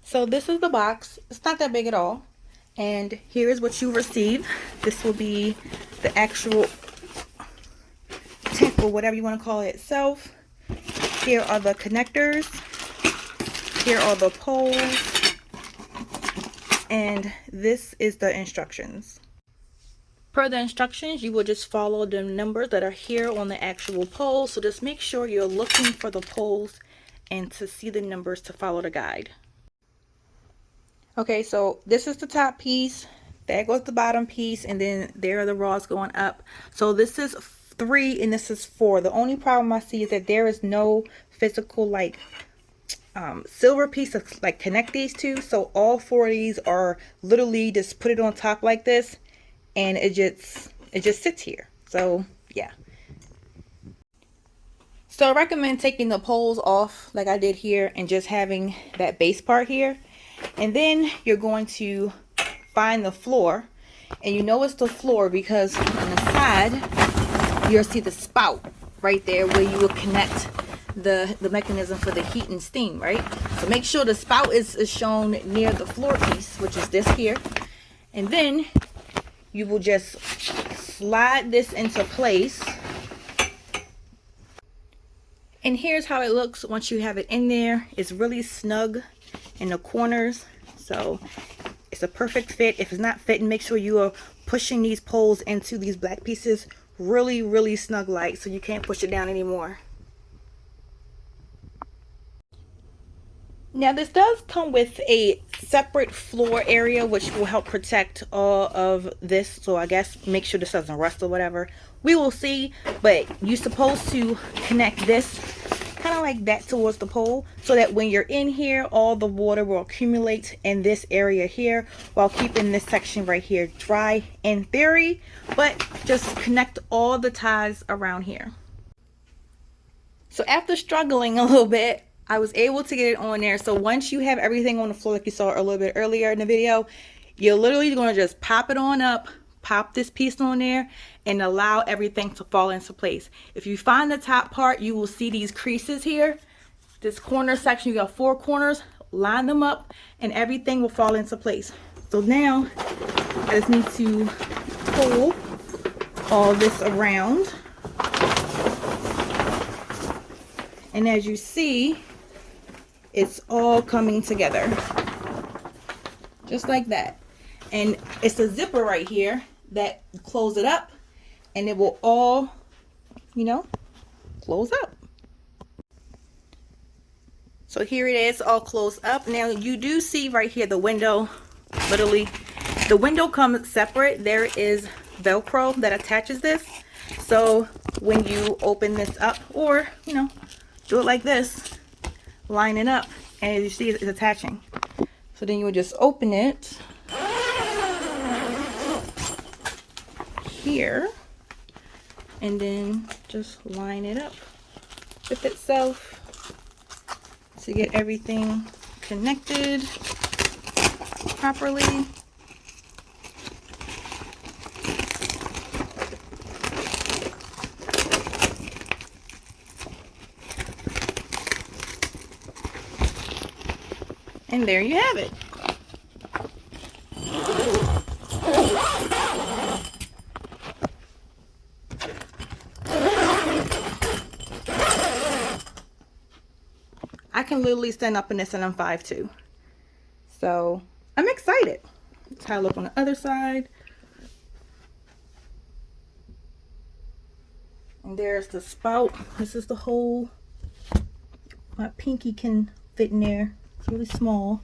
So this is the box. It's not that big at all. And here is what you receive. This will be the actual tip or whatever you want to call it itself. Here are the connectors. Here are the poles. And this is the instructions. Per the instructions, you will just follow the numbers that are here on the actual pole. So just make sure you're looking for the poles and to see the numbers to follow the guide. Okay, so this is the top piece. There goes the bottom piece, and then there are the rods going up. So this is 3 and this is 4. The only problem I see is that there is no physical like silver piece to like connect these two. So all 4 of these are literally just put it on top like this, and it just sits here. So yeah. So I recommend taking the poles off like I did here and just having that base part here. And then you're going to find the floor, and you know it's the floor because on the side you'll see the spout right there where you will connect the mechanism for the heat and steam, right? So make sure the spout is shown near the floor piece, which is this here. And then you will just slide this into place. And here's how it looks once you have it in there. It's really snug in the corners, so it's a perfect fit. If it's not fitting, make sure you are pushing these poles into these black pieces really snug like, so you can't push it down anymore. Now this does come with a separate floor area which will help protect all of this, so I guess make sure this doesn't rust or whatever. We will see, but you're supposed to connect this kind of like that towards the pole so that when you're in here, all the water will accumulate in this area here while keeping this section right here dry in theory, but just connect all the ties around here. So after struggling a little bit, I was able to get it on there. So once you have everything on the floor like you saw a little bit earlier in the video, you're literally going to just pop it on up, pop this piece on there, and allow everything to fall into place. If you find the top part, you will see these creases here. This corner section, you got 4 corners, line them up, and everything will fall into place. So now I just need to pull all this around. And as you see, it's all coming together just like that. And it's a zipper right here that close it up, and it will all, you know, close up. So here it is, all closed up. Now you do see right here the window. Literally the window comes separate. There is Velcro that attaches this, so when you open this up, or you know, do it like this, line it up, and as you see, it's attaching. So then you would just open it here and then just line it up with itself to get everything connected properly. And there you have it. I can literally stand up in this and I'm 5'2". So I'm excited. That's how I look on the other side. And there's the spout. This is the hole. My pinky can fit in there. It's really small.